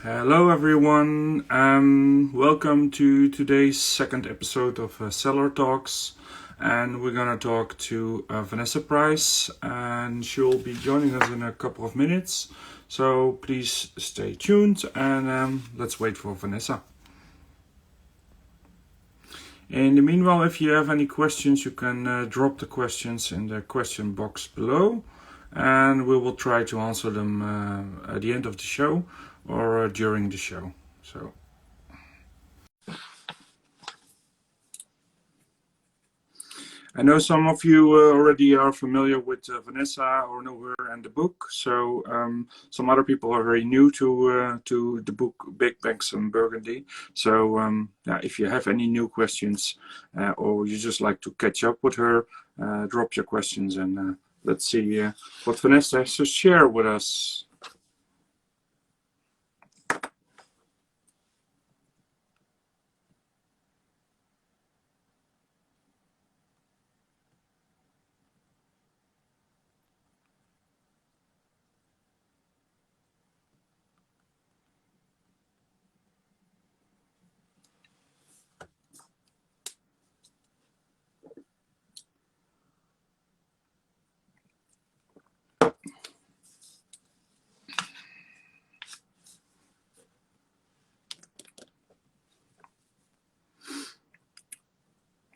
Hello everyone, welcome to today's second episode of Cellar Talks, and we're gonna talk to Vanessa Price, and she'll be joining us in a couple of minutes, so please stay tuned and let's wait for Vanessa. In the meanwhile, if you have any questions, you can drop the questions in the question box below, and we will try to answer them at the end of the show or during the show. So I know some of you already are familiar with Vanessa or know her and the book. So some other people are very new to the book Big Macs Burgundy. So yeah, if you have any new questions or you just like to catch up with her, drop your questions and let's see what Vanessa has to share with us.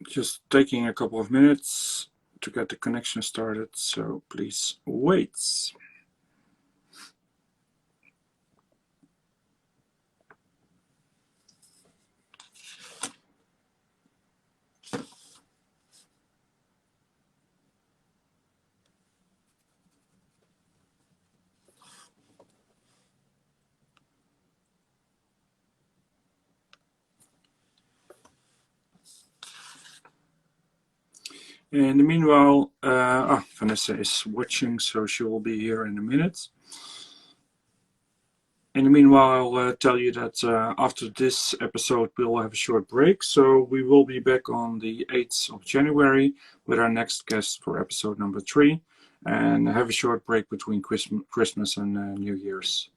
Just taking a couple of minutes to get the connection started, so please wait. In the meanwhile, Vanessa is watching, so she will be here in a minute. In the meanwhile, I'll tell you that after this episode, we'll have a short break. So we will be back on the 8th of January with our next guest for episode number 3, and have a short break between Christmas and New Year's.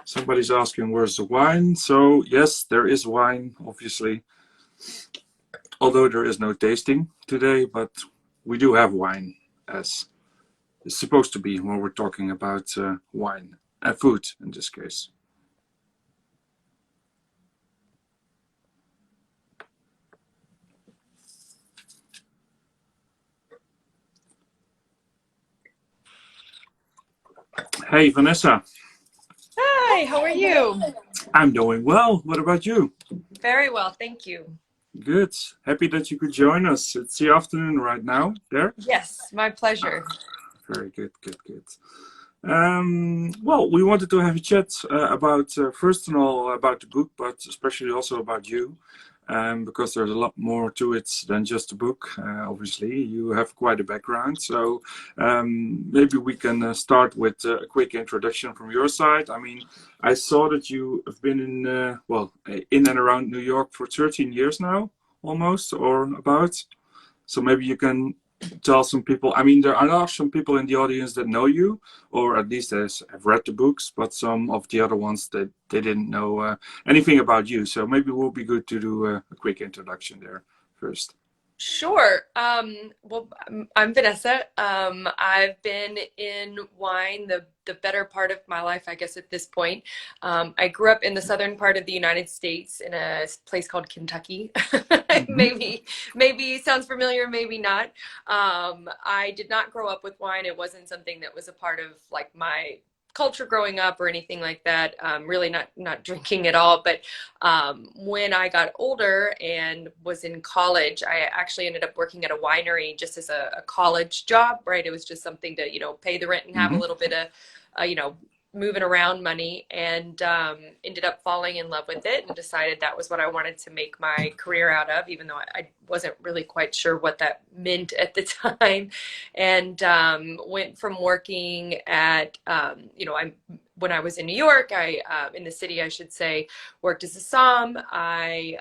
Somebody's asking where's the wine. So yes, there is wine, obviously. Although there is no tasting today, but we do have wine, as it's supposed to be when we're talking about wine and food in this case. Hey, Vanessa. Hi, how are you? I'm doing well. What about you? Very well, thank you. Good. Happy that you could join us. It's the afternoon right now there. Yes, my pleasure. Very good, good, good. Well, we wanted to have a chat about, first and all, about the book, but especially also about you, because there's a lot more to it than just a book. Obviously, you have quite a background, so maybe we can start with a quick introduction from your side. I mean, I saw that you have been in, well, in and around New York for 13 years now, almost, or about. So maybe you can tell some people. I mean, there are some people in the audience that know you, or at least have read the books, but some of the other ones that they didn't know anything about you. So maybe it will be good to do a quick introduction there first. Sure. Well, I'm Vanessa. I've been in wine the better part of my life, I guess, at this point. I grew up in the southern part of the United States in a place called Kentucky. Maybe sounds familiar, maybe not. I did not grow up with wine. It wasn't something that was a part of like my culture growing up or anything like that. Really not drinking at all. But when I got older and was in college, I actually ended up working at a winery just as a college job, right? It was just something to, pay the rent and have a little bit of, moving around money, and ended up falling in love with it and decided that was what I wanted to make my career out of, even though I wasn't really quite sure what that meant at the time. And went from working at, I when I was in New York, in the city, I should say, worked as a som. I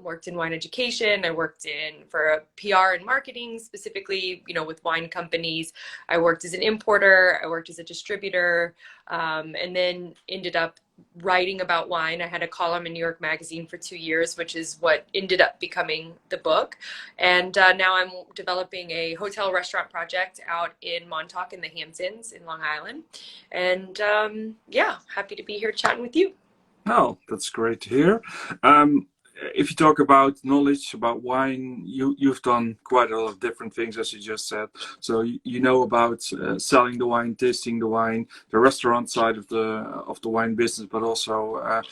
worked in wine education. I worked for PR and marketing, specifically, with wine companies. I worked as an importer. I worked as a distributor, and then ended up writing about wine. I had a column in New York Magazine for 2 years, which is what ended up becoming the book. And now I'm developing a hotel restaurant project out in Montauk in the Hamptons in Long Island. And yeah, happy to be here chatting with you. Oh, that's great to hear. If you talk about knowledge about wine, you've done quite a lot of different things, as you just said. So you know about selling the wine, tasting the wine, the restaurant side of the wine business, but also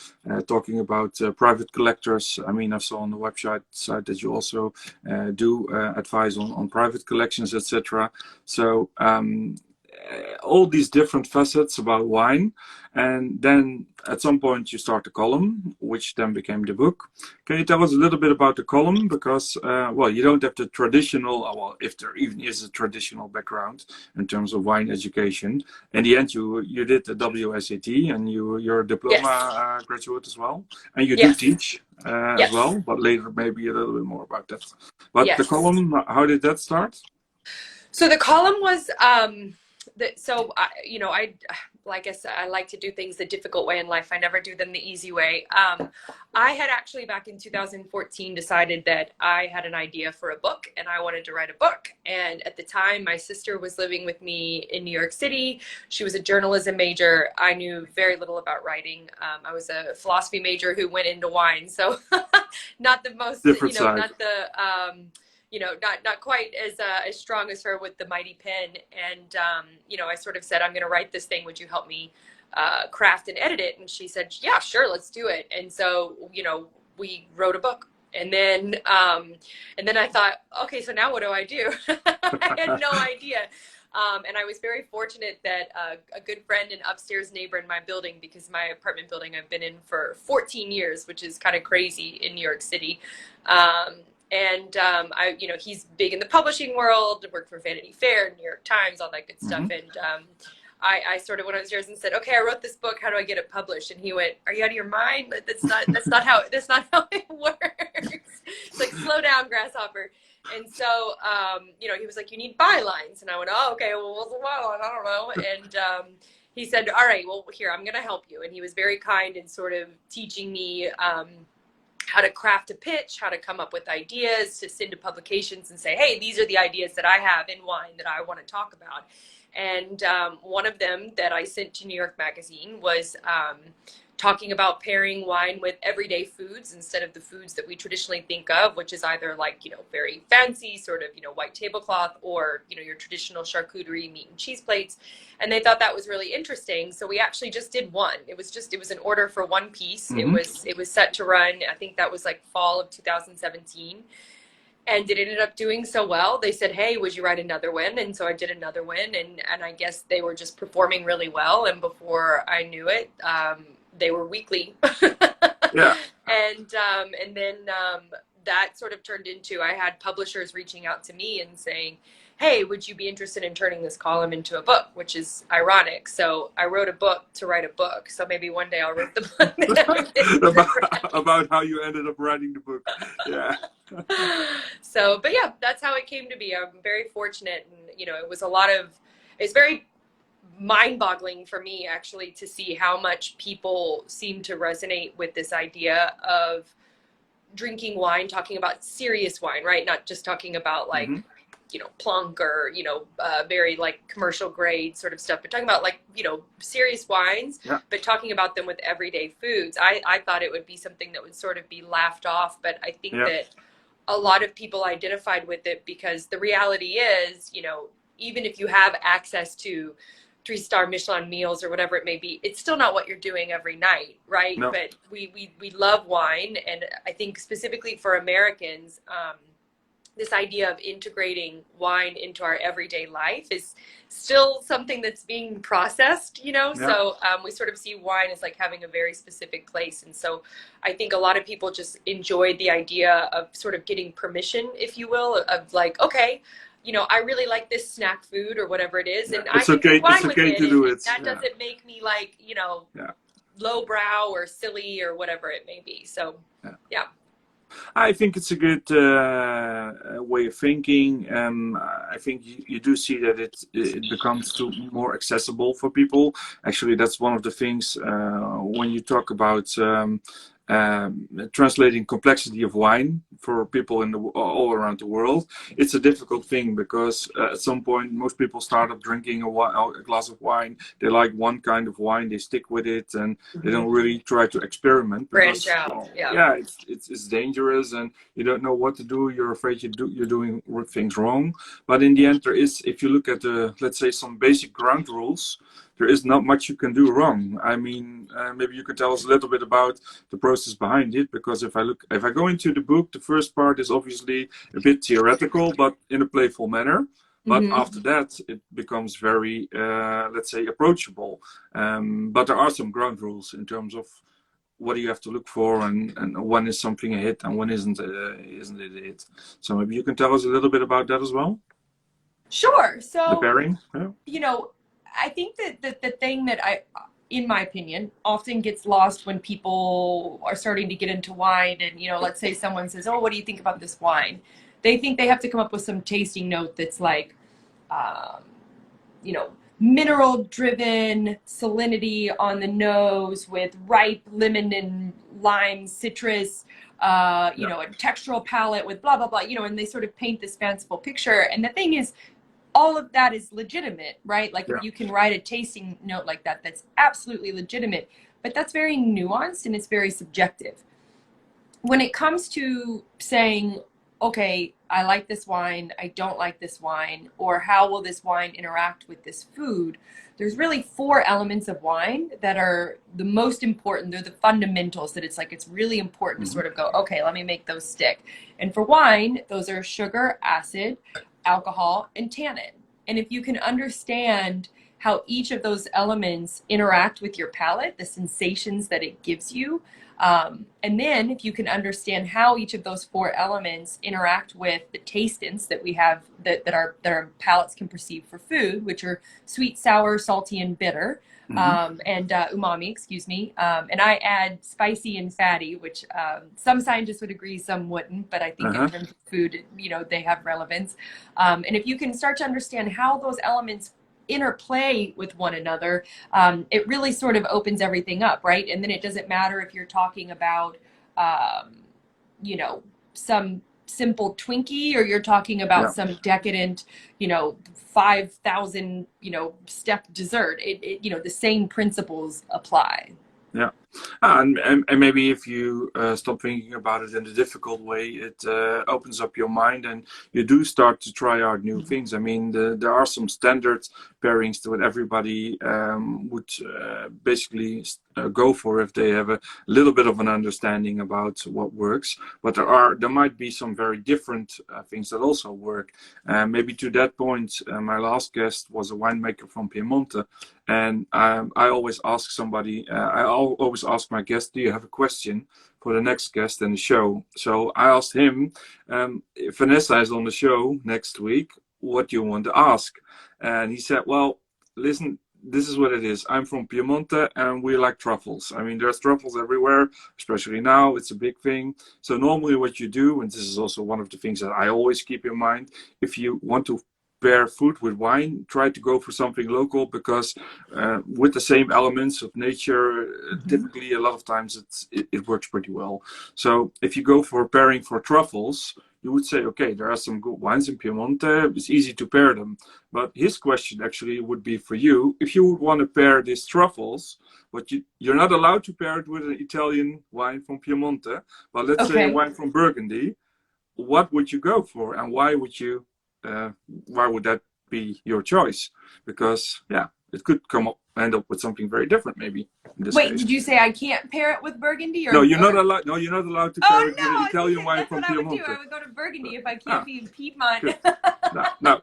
talking about private collectors. I mean, I saw on the website site that you also do advise on private collections, etc. So all these different facets about wine, and then at some point you start a column, which then became the book. Can you tell us a little bit about the column? Because well, you don't have the traditional, well, if there even is a traditional background in terms of wine education. In the end, you did the WSET, and you're a diploma graduate as well, and you do teach as well, but later maybe a little bit more about that. But the column, how did that start? So the column was like I said, I like to do things the difficult way in life. I never do them the easy way. I had actually back in 2014 decided that I had an idea for a book and I wanted to write a book. And at the time, my sister was living with me in New York City. She was a journalism major. I knew very little about writing. I was a philosophy major who went into wine. So not the most, different side. Not the, not quite as strong as her with the mighty pen. And, I sort of said, I'm going to write this thing. Would you help me craft and edit it? And she said, yeah, sure, let's do it. And so, we wrote a book. And then I thought, okay, so now what do I do? I had no idea. And I was very fortunate that a good friend and upstairs neighbor in my building, because my apartment building I've been in for 14 years, which is kind of crazy in New York City. He's big in the publishing world, worked for Vanity Fair, New York Times, all that good stuff. And I sort of went upstairs and said, okay, I wrote this book. How do I get it published? And he went, are you out of your mind? That's not how it works. It's like, slow down, grasshopper. And so, he was like, you need bylines. And I went, oh, okay, well, what's a byline? I don't know. And he said, all right, well, here, I'm going to help you. And he was very kind in sort of teaching me how to craft a pitch, how to come up with ideas to send to publications and say, hey, these are the ideas that I have in wine that I want to talk about. And one of them that I sent to New York Magazine was talking about pairing wine with everyday foods instead of the foods that we traditionally think of, which is either like, very fancy sort of, white tablecloth, or, your traditional charcuterie, meat and cheese plates. And they thought that was really interesting. So we actually just did one. It was an order for one piece. It was set to run, I think that was like fall of 2017. And it ended up doing so well. They said, hey, would you write another one? And so I did another one. And I guess they were just performing really well. And before I knew it, they were weekly. Yeah. And then that sort of turned into, I had publishers reaching out to me and saying, hey, would you be interested in turning this column into a book, which is ironic. So I wrote a book to write a book. So maybe one day I'll write the book. about how you ended up writing the book. Yeah. So, but yeah, that's how it came to be. I'm very fortunate. And, it's very mind-boggling for me actually to see how much people seem to resonate with this idea of drinking wine, talking about serious wine, right? Not just talking about like, plunk or, very like commercial grade sort of stuff, but talking about like, serious wines, but talking about them with everyday foods. I thought it would be something that would sort of be laughed off, but I think that a lot of people identified with it because the reality is, even if you have access to 3-star Michelin meals or whatever it may be, it's still not what you're doing every night, right? No. But we love wine, and I think specifically for Americans, this idea of integrating wine into our everyday life is still something that's being processed, so we sort of see wine as like having a very specific place. And so I think a lot of people just enjoyed the idea of sort of getting permission, if you will, of like, okay, I really like this snack food or whatever it is, and It's I can okay. get wine It's with okay it. to do it. That doesn't make me like, Yeah. lowbrow or silly or whatever it may be. So, yeah. I think it's a good way of thinking. I think you do see that it becomes more accessible for people. Actually, that's one of the things when you talk about translating complexity of wine for people all around the world. It's a difficult thing because at some point most people start up drinking a glass of wine. They like one kind of wine, they stick with it, and they don't really try to experiment because, Branch out. well, Yeah. it's dangerous and you don't know what to do. You're afraid you're doing things wrong. But in the end, there is, if you look at let's say some basic ground rules, there is not much you can do wrong. I mean, maybe you could tell us a little bit about the process behind it, because if I go into the book, the first part is obviously a bit theoretical, but in a playful manner. But after that, it becomes very, let's say, approachable. But there are some ground rules in terms of what do you have to look for, and when is something a hit and when isn't it a hit. So maybe you can tell us a little bit about that as well. Sure. So the pairing. Yeah. I think that the thing that in my opinion, often gets lost when people are starting to get into wine, and let's say someone says, "Oh, what do you think about this wine?" They think they have to come up with some tasting note that's like, mineral driven, salinity on the nose with ripe lemon and lime citrus, a textural palette with blah blah blah, and they sort of paint this fanciful picture. And the thing is, all of that is legitimate, right? Like if you can write a tasting note like that, that's absolutely legitimate, but that's very nuanced and it's very subjective. When it comes to saying, okay, I like this wine, I don't like this wine, or how will this wine interact with this food, there's really 4 elements of wine that are the most important. They're the fundamentals that it's really important to sort of go, okay, let me make those stick. And for wine, those are sugar, acid, alcohol, and tannin. And if you can understand how each of those elements interact with your palate, the sensations that it gives you, and then if you can understand how each of those 4 elements interact with the tastings that we have that our palates can perceive for food, which are sweet, sour, salty, and bitter, and umami, excuse me. And I add spicy and fatty, which some scientists would agree, some wouldn't, but I think in terms of food, they have relevance. And if you can start to understand how those elements interplay with one another, it really sort of opens everything up, right? And then it doesn't matter if you're talking about, some simple Twinkie, or you're talking about some decadent, 5,000, step dessert. The same principles apply. Yeah. And maybe if you stop thinking about it in a difficult way, it opens up your mind and you do start to try out new things. I mean, there are some standard pairings to what everybody would basically go for if they have a little bit of an understanding about what works. But there might be some very different things that also work. Maybe to that point, my last guest was a winemaker from Piemonte. And I always ask somebody, I always ask my guest, do you have a question for the next guest in the show? So I asked him, if Vanessa is on the show next week, what do you want to ask? And he said, well, listen, this is what it is. I'm from Piemonte and we like truffles. I mean, there's truffles everywhere, especially now. It's a big thing. So normally what you do, and this is also one of the things that I always keep in mind, if you want to pair food with wine, try to go for something local, because with the same elements of nature, typically a lot of times it works pretty well. So if you go for pairing for truffles, you would say, okay, there are some good wines in Piemonte, it's easy to pair them. But his question actually would be for you, if you would want to pair these truffles, but you're not allowed to pair it with an Italian wine from Piemonte, but let's say a wine from Burgundy, what would you go for, and why would that be your choice? Because it could end up with something very different, maybe. In this case. Did you say I can't pair it with Burgundy? No, you're not allowed. No, you're not allowed to pair it with an Italian wine from Piemonte. I would go to Burgundy if I can't be in Piedmont. No,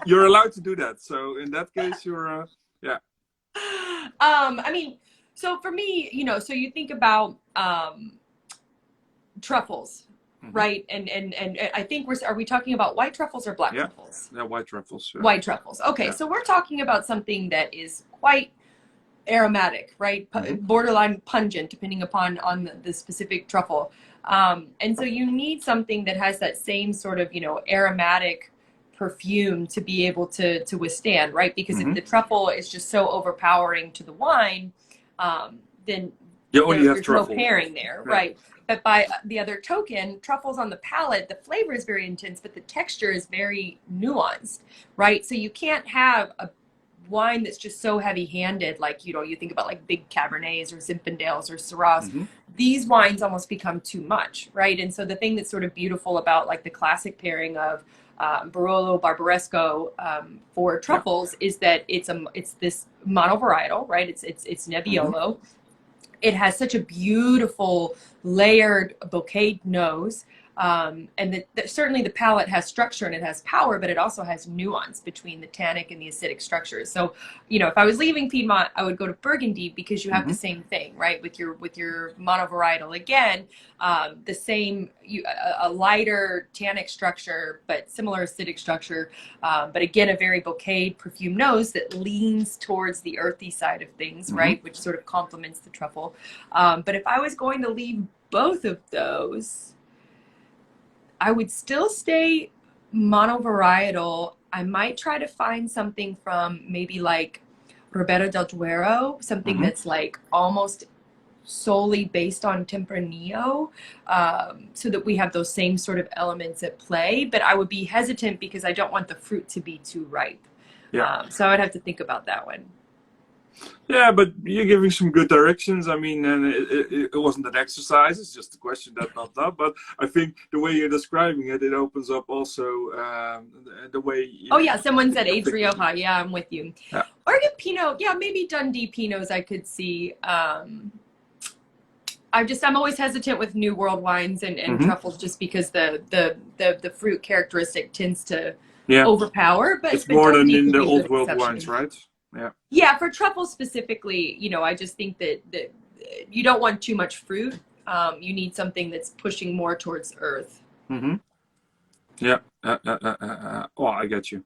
you're allowed to do that. So in that case, you're I mean, so for me, so you think about truffles. right? And I think are we talking about white truffles or black truffles? Yeah, white truffles. White truffles. Okay, so we're talking about something that is quite aromatic, right? Borderline pungent, depending upon the specific truffle. And so you need something that has that same sort of, aromatic perfume to be able to withstand, right? Because if the truffle is just so overpowering to the wine, then there's no pairing there, right? But by the other token, truffles on the palate, the flavor is very intense, but the texture is very nuanced, right? So you can't have a wine that's just so heavy-handed, like, you think about like big Cabernets or Zinfandels or Syrahs. These wines almost become too much, right? And so the thing that's sort of beautiful about like the classic pairing of Barolo, Barbaresco for truffles is that it's this monovarietal, right? It's Nebbiolo. It has such a beautiful layered bouquet nose. And certainly the palate has structure and it has power, but it also has nuance between the tannic and the acidic structures. So, if I was leaving Piedmont, I would go to Burgundy because you have the same thing, right? With your monovarietal, again, the same, a lighter tannic structure, but similar acidic structure. But again, a very bouquet perfume nose that leans towards the earthy side of things, right? Which sort of complements the truffle. But if I was going to leave both of those, I would still stay monovarietal. I might try to find something from maybe like Ribera del Duero, something that's like almost solely based on Tempranillo, so that we have those same sort of elements at play. But I would be hesitant because I don't want the fruit to be too ripe. So I would have to think about that one. Yeah, but you're giving some good directions. I mean, and it wasn't an exercise. It's just a question that popped up. But I think the way you're describing it, it opens up also the way. Oh yeah, someone said aged Rioja. Yeah, I'm with you. Oregon Pinot. Yeah, maybe Dundee Pinots I could see. I'm always hesitant with New World wines and truffles just because the fruit characteristic tends to overpower. But it's more than in the Old World wines, right? Yeah, for truffles specifically, I just think that you don't want too much fruit. You need something that's pushing more towards earth. Yeah. Oh, I get you.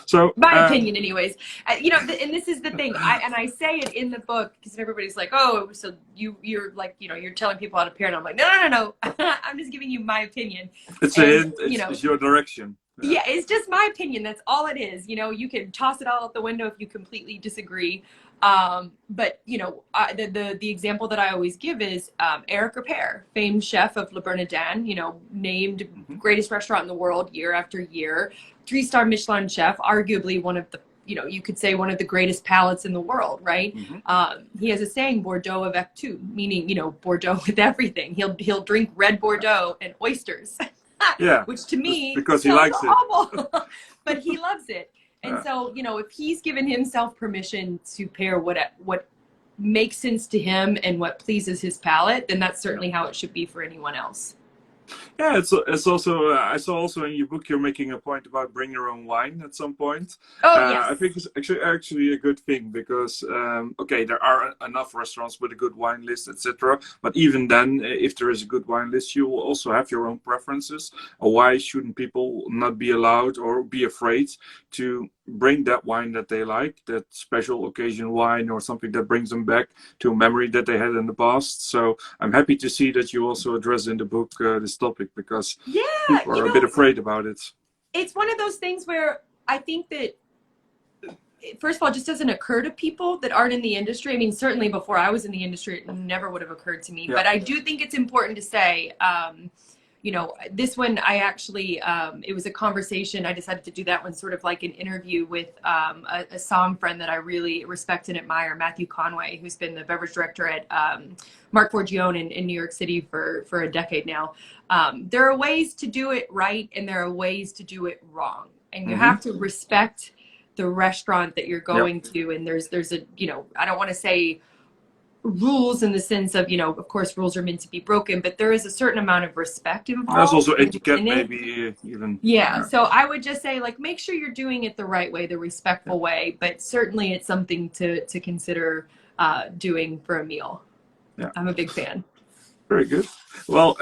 So my opinion, anyways. And this is the thing. I say it in the book because everybody's like, "Oh, so you're like, you're telling people how to pair," and I'm like, no. I'm just giving you my opinion. It's it's your direction. Yeah, it's just my opinion. That's all it is. You can toss it all out the window if you completely disagree. But the example that I always give is Eric Ripert, famed chef of Le Bernardin, named greatest restaurant in the world year after year, 3-star Michelin chef, arguably one of the, you could say one of the greatest palates in the world, right? He has a saying, Bordeaux avec tout, meaning, Bordeaux with everything. He'll drink red Bordeaux and oysters. Which to me because he likes it. But he loves it. And so, if he's given himself permission to pair what makes sense to him and what pleases his palate, then that's certainly how it should be for anyone else. Yeah, it's also I saw also in your book you're making a point about bring your own wine at some point. Yes. I think it's actually a good thing because okay, there are enough restaurants with a good wine list, etc. But even then, if there is a good wine list, you will also have your own preferences. Why shouldn't people not be allowed or be afraid to bring that wine that they like, that special occasion wine or something that brings them back to a memory that they had in the past? So I'm happy to see that you also address in the book this topic because people are a bit afraid about it. It's one of those things where I think that, first of all, it just doesn't occur to people that aren't in the industry. I mean, certainly before I was in the industry, it never would have occurred to me. But I do think it's important to say, this one, I actually, it was a conversation. I decided to do that one sort of like an interview with a somm friend that I really respect and admire, Matthew Conway, who's been the beverage director at Marc Forgione in New York City for a decade now. There are ways to do it right, and there are ways to do it wrong. And you have to respect the restaurant that you're going to. And there's a, I don't want to say rules in the sense of, of course, rules are meant to be broken, but there is a certain amount of respect involved. There's also etiquette, maybe even. Yeah. So I would just say, like, make sure you're doing it the right way, the respectful way, but certainly it's something to consider doing for a meal. I'm a big fan. Very good. Well,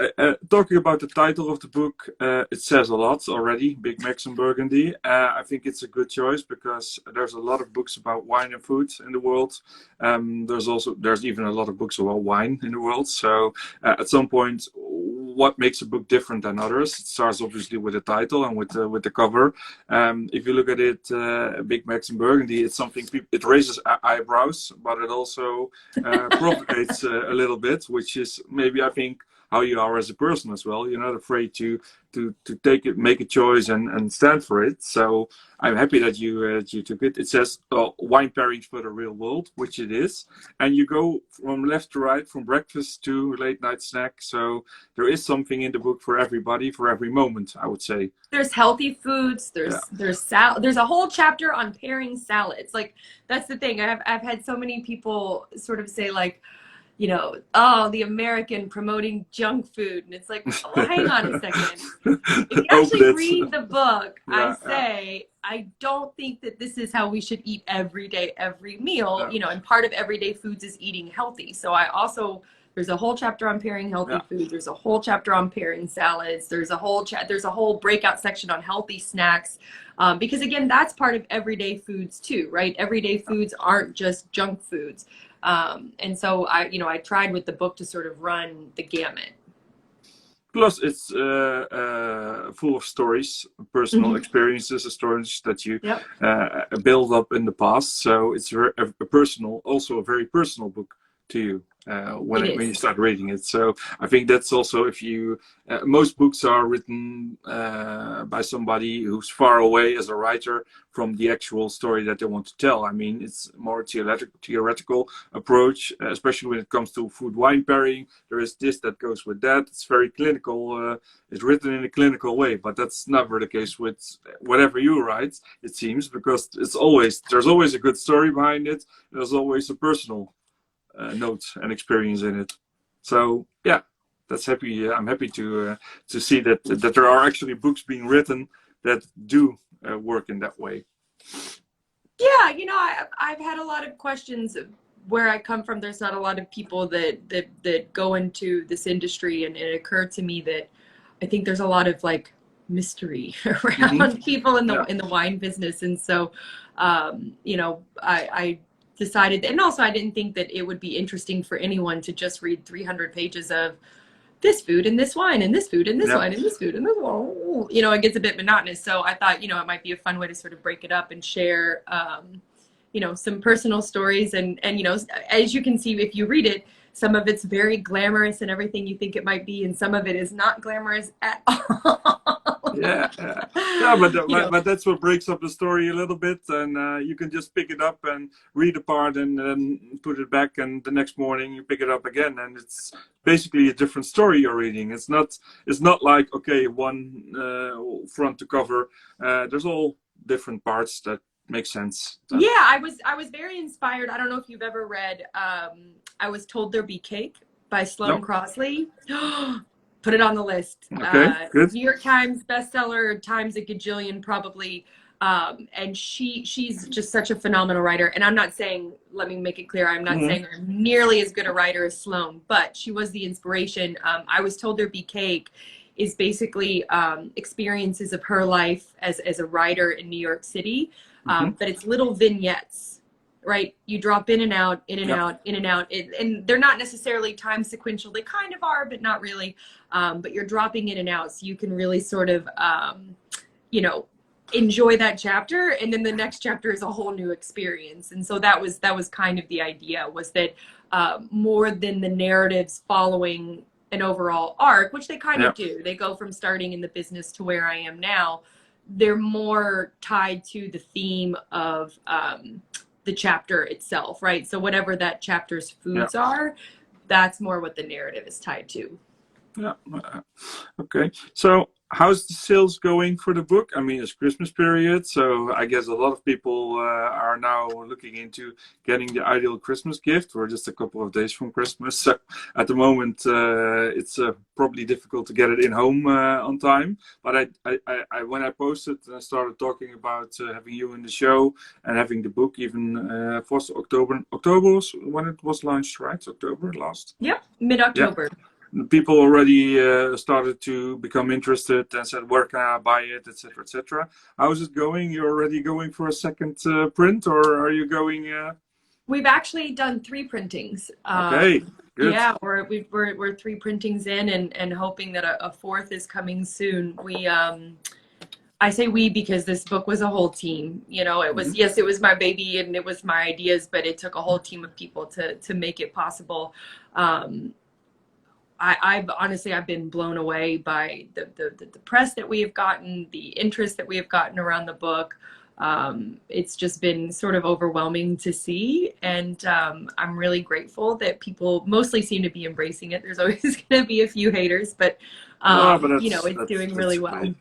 talking about the title of the book, it says a lot already, Big Macs and Burgundy. I think it's a good choice because there's a lot of books about wine and food in the world. There's even a lot of books about wine in the world. So at some point, what makes a book different than others? It starts obviously with the title and with the cover. If you look at it, Big Macs and Burgundy, it's something it raises eyebrows, but it also provocates a little bit, which is maybe I think how you are as a person as well. You're not afraid to take it, make a choice, and stand for it. So I'm happy that you took it. It says wine pairings for the real world, which it is, and you go from left to right, from breakfast to late night snack. So there is something in the book for everybody, for every moment, I would say. There's healthy foods. There's a whole chapter on pairing salads. Like, that's the thing. I've had so many people sort of say, like, you know, oh, the American promoting junk food. And it's like, well, hang on a second. If you actually read the book, I say, I don't think that this is how we should eat every day, every meal, you know, and part of everyday foods is eating healthy. So there's a whole chapter on pairing healthy foods. There's a whole chapter on pairing salads. There's a whole breakout section on healthy snacks. Because again, that's part of everyday foods too, right? Everyday foods aren't just junk foods. And so I tried with the book to sort of run the gamut. Plus, it's full of stories, personal experiences, stories that you build up in the past. So it's also a very personal book to you when you start reading it. So I think that's also, if you most books are written by somebody who's far away as a writer from the actual story that they want to tell. I mean, it's more theoretical approach, especially when it comes to food wine pairing. There is this that goes with that. It's very clinical. It's written in a clinical way, but that's never the case with whatever you write, it seems, because there's always a good story behind it. There's always a personal note and experience in it. So yeah, I'm happy to see that there are actually books being written that do work in that way. Yeah, you know, I've had a lot of questions. Where I come from, there's not a lot of people that go into this industry, and it occurred to me that I think there's a lot of like mystery around people in the wine business, and so you know, I decided, and also I didn't think that it would be interesting for anyone to just read 300 pages of this food and this wine and this food and this wine and this food and this wine. You know, it gets a bit monotonous. So I thought, you know, it might be a fun way to sort of break it up and share, you know, some personal stories. And, you know, as you can see, if you read it, some of it's very glamorous and everything you think it might be, and some of it is not glamorous at all. But that's what breaks up the story a little bit, and you can just pick it up and read a part and then put it back, and the next morning you pick it up again, and it's basically a different story you're reading. It's not like, okay, one front to cover. There's all different parts that make sense. Yeah, I was very inspired. I don't know if you've ever read I Was Told There'd Be Cake by Sloane Crosley. Put it on the list. Okay, good. New York Times bestseller, times a gajillion probably. And she's just such a phenomenal writer. And I'm not saying, let me make it clear, I'm not saying I'm nearly as good a writer as Sloane, but she was the inspiration. I Was Told There'd Be Cake is basically experiences of her life as a writer in New York City. But it's little vignettes, right? You drop in and out, in and out, in and out. And they're not necessarily time sequential. They kind of are, but not really. But you're dropping in and out. So you can really sort of, you know, enjoy that chapter. And then the next chapter is a whole new experience. And so that was kind of the idea, was that more than the narratives following an overall arc, which they kind of do. They go from starting in the business to where I am now. They're more tied to the theme of the chapter itself, right? So whatever that chapter's foods are, that's more what the narrative is tied to. Yeah. Okay. So how's the sales going for the book? I mean, it's Christmas period, so I guess a lot of people are now looking into getting the ideal Christmas gift. We're just a couple of days from Christmas. So at the moment, it's probably difficult to get it in home on time. But I when I posted and I started talking about having you in the show and having the book even for October was when it was launched, right? October last? Yep, mid-October. Yeah. people already started to become interested and said, where can I buy it, etc., etc. How's it going? You're already going for a second print, or are you going? We've actually done 3 printings. Okay, good. Yeah, we're 3 printings in, and hoping that a 4th is coming soon. I say we because this book was a whole team. You know, it was, yes, it was my baby and it was my ideas, but it took a whole team of people to make it possible. I've honestly, I've been blown away by the press that we have gotten, the interest that we have gotten around the book. It's just been sort of overwhelming to see, and I'm really grateful that people mostly seem to be embracing it. There's always going to be a few haters, but you know, it's doing really well. Great.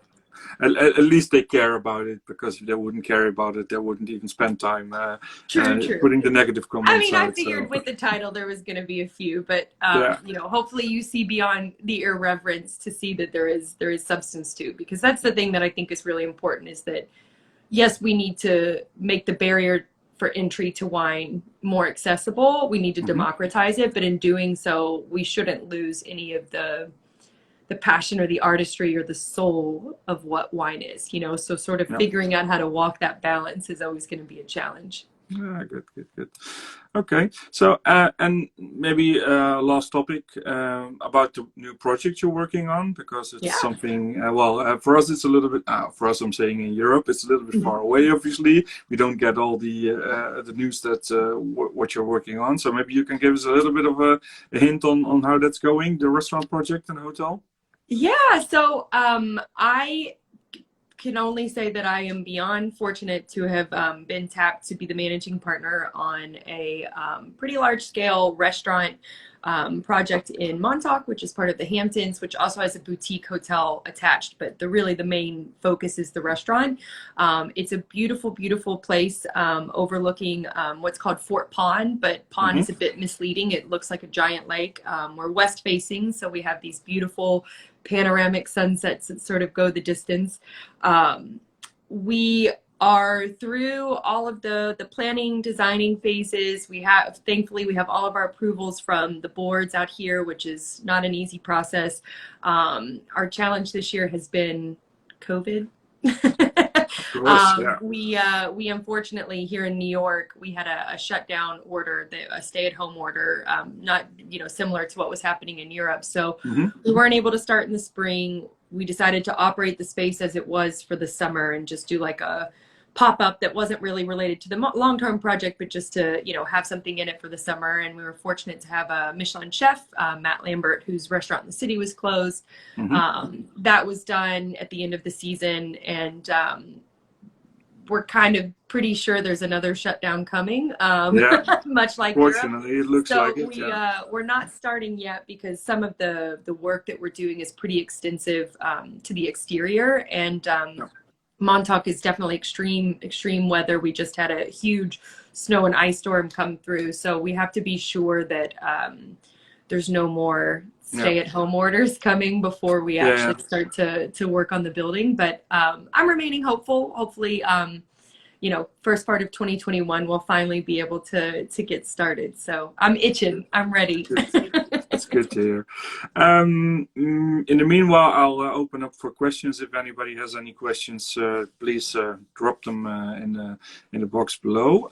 At least they care about it, because if they wouldn't care about it, they wouldn't even spend time True. putting the negative comments I mean, out, I figured so. with the title there was going to be a few, but Yeah. you know, hopefully you see beyond the irreverence to see that there is substance to, because that's the thing that I think is really important, is that yes, we need to make the barrier for entry to wine more accessible. We need to democratize it, but in doing so, we shouldn't lose any of the passion or the artistry or the soul of what wine is, you know. So sort of figuring out how to walk that balance is always going to be a challenge. Yeah, good. Okay, so and maybe last topic about the new project you're working on, because it's something. For us, it's a little bit. For us, I'm saying in Europe, it's a little bit far away. Obviously, we don't get all the news that what you're working on. So maybe you can give us a little bit of a hint on how that's going, the restaurant project and the hotel. Yeah, so I can only say that I am beyond fortunate to have been tapped to be the managing partner on a pretty large scale restaurant project in Montauk, which is part of the Hamptons, which also has a boutique hotel attached. But the main focus is the restaurant. It's a beautiful, beautiful place overlooking what's called Fort Pond, but Pond is a bit misleading. It looks like a giant lake. We're west facing, so we have these beautiful panoramic sunsets that sort of go the distance. We are through all of the planning, designing phases. Thankfully, we have all of our approvals from the boards out here, which is not an easy process. Our challenge this year has been COVID. Of course, We unfortunately here in New York, we had a shutdown order, a stay-at-home order, not similar to what was happening in Europe. So we weren't able to start in the spring. We decided to operate the space as it was for the summer and just do like a pop-up that wasn't really related to the long-term project, but just to have something in it for the summer. And we were fortunate to have a Michelin chef, Matt Lambert, whose restaurant in the city was closed. That was done at the end of the season, and we're kind of pretty sure there's another shutdown coming, much like fortunately Europe. It looks so like it. We're not starting yet because some of the work that we're doing is pretty extensive to the exterior, and Montauk is definitely extreme weather. We just had a huge snow and ice storm come through, so we have to be sure that there's no more stay-at-home orders coming before we actually start to work on the building. But I'm remaining hopeful. Hopefully, first part of 2021, we'll finally be able to get started. So I'm itching. I'm ready. That's good to hear. In the meanwhile, I'll open up for questions. If anybody has any questions, please drop them in the box below.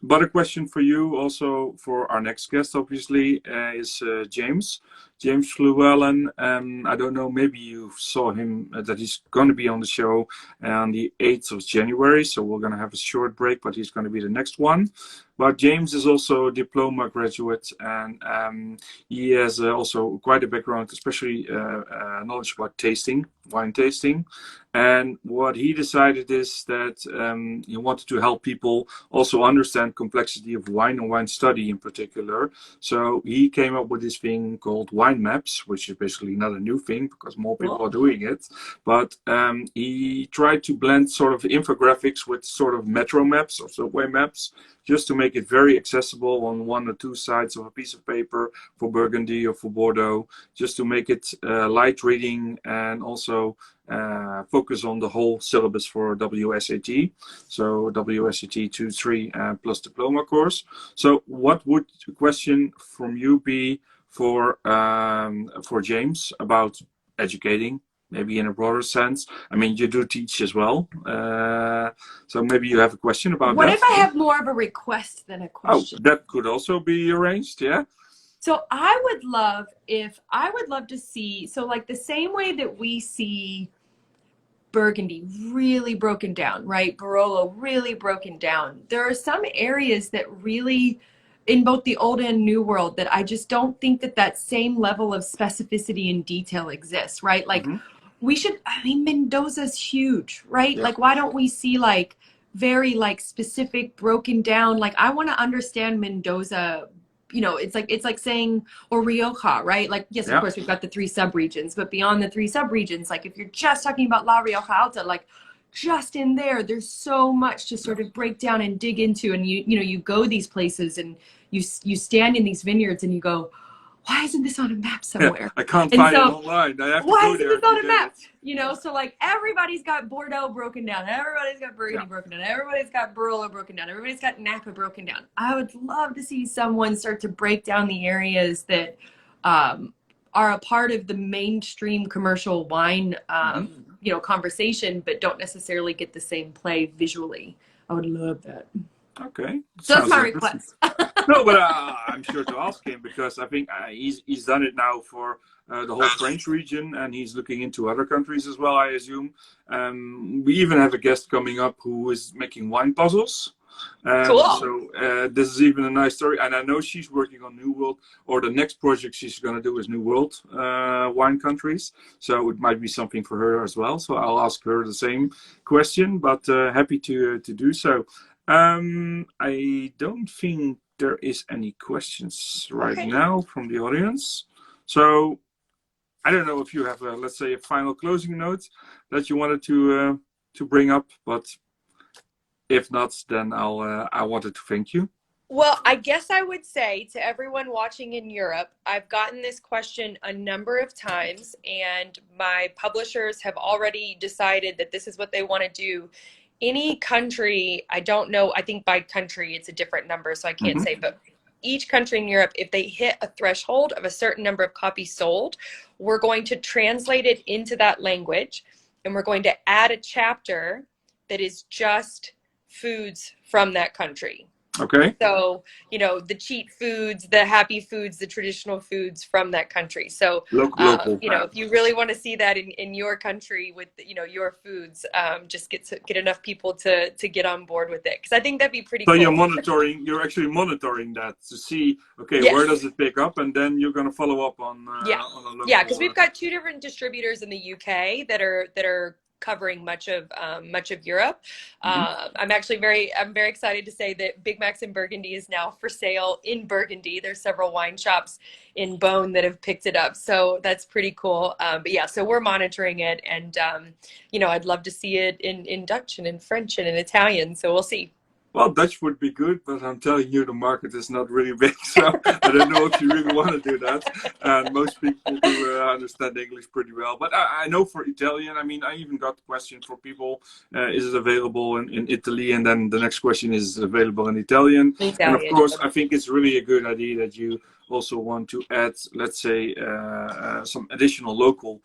But a question for you, also for our next guest, obviously, is James Llewellyn. I don't know, maybe you saw him, that he's going to be on the show on the 8th of January. So we're going to have a short break, but he's going to be the next one. But James is also a diploma graduate, and he has also quite a background, especially knowledge about wine tasting. And what he decided is that he wanted to help people also understand complexity of wine and wine study in particular. So he came up with this thing called wine maps, which is basically not a new thing because more people are doing it. But he tried to blend sort of infographics with sort of metro maps or subway maps, just to make it very accessible on 1 or 2 sides of a piece of paper for Burgundy or for Bordeaux, just to make it light reading and also focus on the whole syllabus for WSET. So WSET 2-3 plus diploma course. So what would the question from you be for James about educating, maybe in a broader sense? I mean, you do teach as well, so maybe you have a question about what that. if I have more of a request than a question? Oh, that could also be arranged, yeah. So I would love to see, so like the same way that we see Burgundy really broken down, right? Barolo really broken down. There are some areas that really, in both the old and new world, that I just don't think that that same level of specificity and detail exists, right? Like we should, I mean, Mendoza's huge, right? Yeah. Like why don't we see like very like specific broken down, like I want to understand Mendoza. You know, it's like saying, or Rioja, right? Like, yes, of course, we've got the 3 subregions, but beyond the 3 subregions, like if you're just talking about La Rioja Alta, like just in there, there's so much to sort of break down and dig into. And you know, you go these places and you stand in these vineyards and you go, why isn't this on a map somewhere? Yeah, I can't find it online. I have to go there. Why isn't this on a map? You know, so like everybody's got Bordeaux broken down. Everybody's got Burgundy broken down. Everybody's got Barolo broken down. Everybody's got Napa broken down. I would love to see someone start to break down the areas that are a part of the mainstream commercial wine, you know, conversation, but don't necessarily get the same play visually. I would love that. Okay. So that's my request. No, but I'm sure to ask him, because I think he's done it now for the whole French region, and he's looking into other countries as well, I assume. We even have a guest coming up who is making wine puzzles. Cool. So this is even a nice story, and I know she's working on New World, or the next project she's going to do is New World wine countries. So it might be something for her as well. So I'll ask her the same question, but happy to do so. I don't think there is any questions right now from the audience. So I don't know if you have, let's say, a final closing note that you wanted to bring up, but if not, then I wanted to thank you. Well, I guess I would say to everyone watching in Europe, I've gotten this question a number of times, and my publishers have already decided that this is what they want to do. Any country, I don't know, I think by country it's a different number, so I can't say, but each country in Europe, if they hit a threshold of a certain number of copies sold, we're going to translate it into that language, and we're going to add a chapter that is just foods from that country. Okay. So, you know, the cheat foods, the happy foods, the traditional foods from that country. So, local, you know, if you really want to see that in your country with, you know, your foods, just get enough people to get on board with it. Because I think that'd be pretty cool. So you're actually monitoring that to see, okay, where does it pick up? And then you're going to follow up on a local. Yeah, because we've got 2 different distributors in the UK that are covering much of Europe. I'm very excited to say that Big Macs in Burgundy is now for sale in Burgundy. There's several wine shops in Beaune that have picked it up, so that's pretty cool. But yeah, so we're monitoring it, and you know, I'd love to see it in Dutch and in French and in Italian. So we'll see. Well, Dutch would be good, but I'm telling you, the market is not really big, so I don't know if you really want to do that. And most people do understand English pretty well. But I know for Italian, I mean, I even got the question for people, is it available in Italy? And then the next question is it available in Italian? And of course, I think it's really a good idea that you also want to add, let's say, some additional local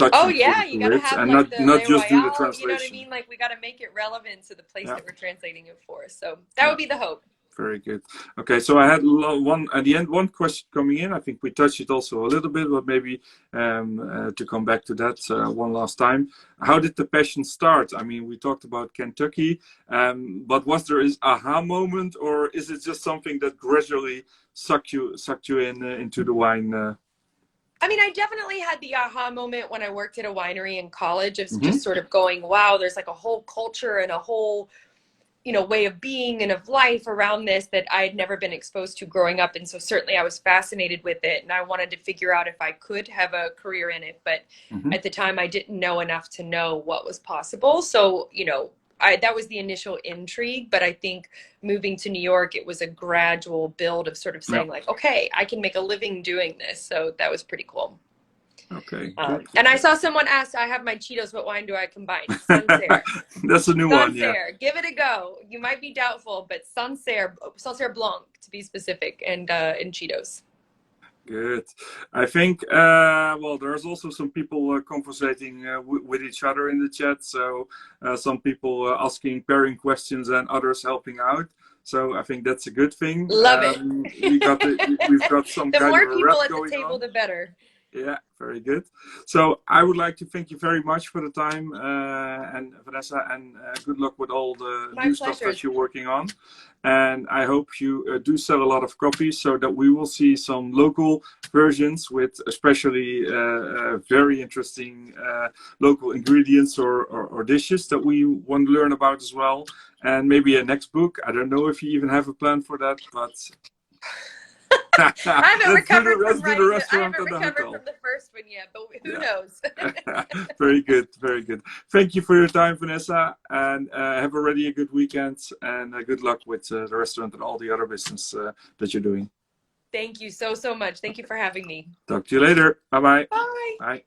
touch. Oh yeah, you gotta have and like not just do the translation. You know what I mean? Like we gotta make it relevant to the place that we're translating it for. So that would be the hope. Very good. Okay, so I had one question coming in. I think we touched it also a little bit, but maybe to come back to that one last time. How did the passion start? I mean, we talked about Kentucky, but was there an aha moment, or is it just something that gradually sucked you into the wine? I mean, I definitely had the aha moment when I worked at a winery in college of just sort of going, wow, there's like a whole culture and a whole, you know, way of being and of life around this that I had never been exposed to growing up. And so certainly I was fascinated with it, and I wanted to figure out if I could have a career in it. But at the time I didn't know enough to know what was possible. So, you know, that was the initial intrigue, but I think moving to New York, it was a gradual build of sort of saying like, okay, I can make a living doing this. So that was pretty cool. Okay. And I saw someone ask, I have my Cheetos, what wine do I combine? Sancerre. That's a new one, Sancerre. Give it a go. You might be doubtful, but Sancerre Blanc to be specific, and Cheetos. Good. I think, well, there's also some people conversating with each other in the chat. So some people asking pairing questions and others helping out. So I think that's a good thing. Love it. We've got some The kind of more a people rep at the going table, on. the better. Yeah, very good. So I would like to thank you very much for the time, and Vanessa, and good luck with all the My new stuff pleasure. that you're working on. And I hope you do sell a lot of copies so that we will see some local versions with especially very interesting local ingredients or dishes that we want to learn about as well. And maybe a next book. I don't know if you even have a plan for that, but I haven't recovered from let's do the writing. I restaurant haven't and the recovered hotel. from the first one yet, but who Yeah. knows? Very good, very good. Thank you for your time, Vanessa, and have already a good weekend, and good luck with the restaurant and all the other business that you're doing. Thank you so much. Thank you for having me. Talk to you later. Bye-bye. Bye. Bye.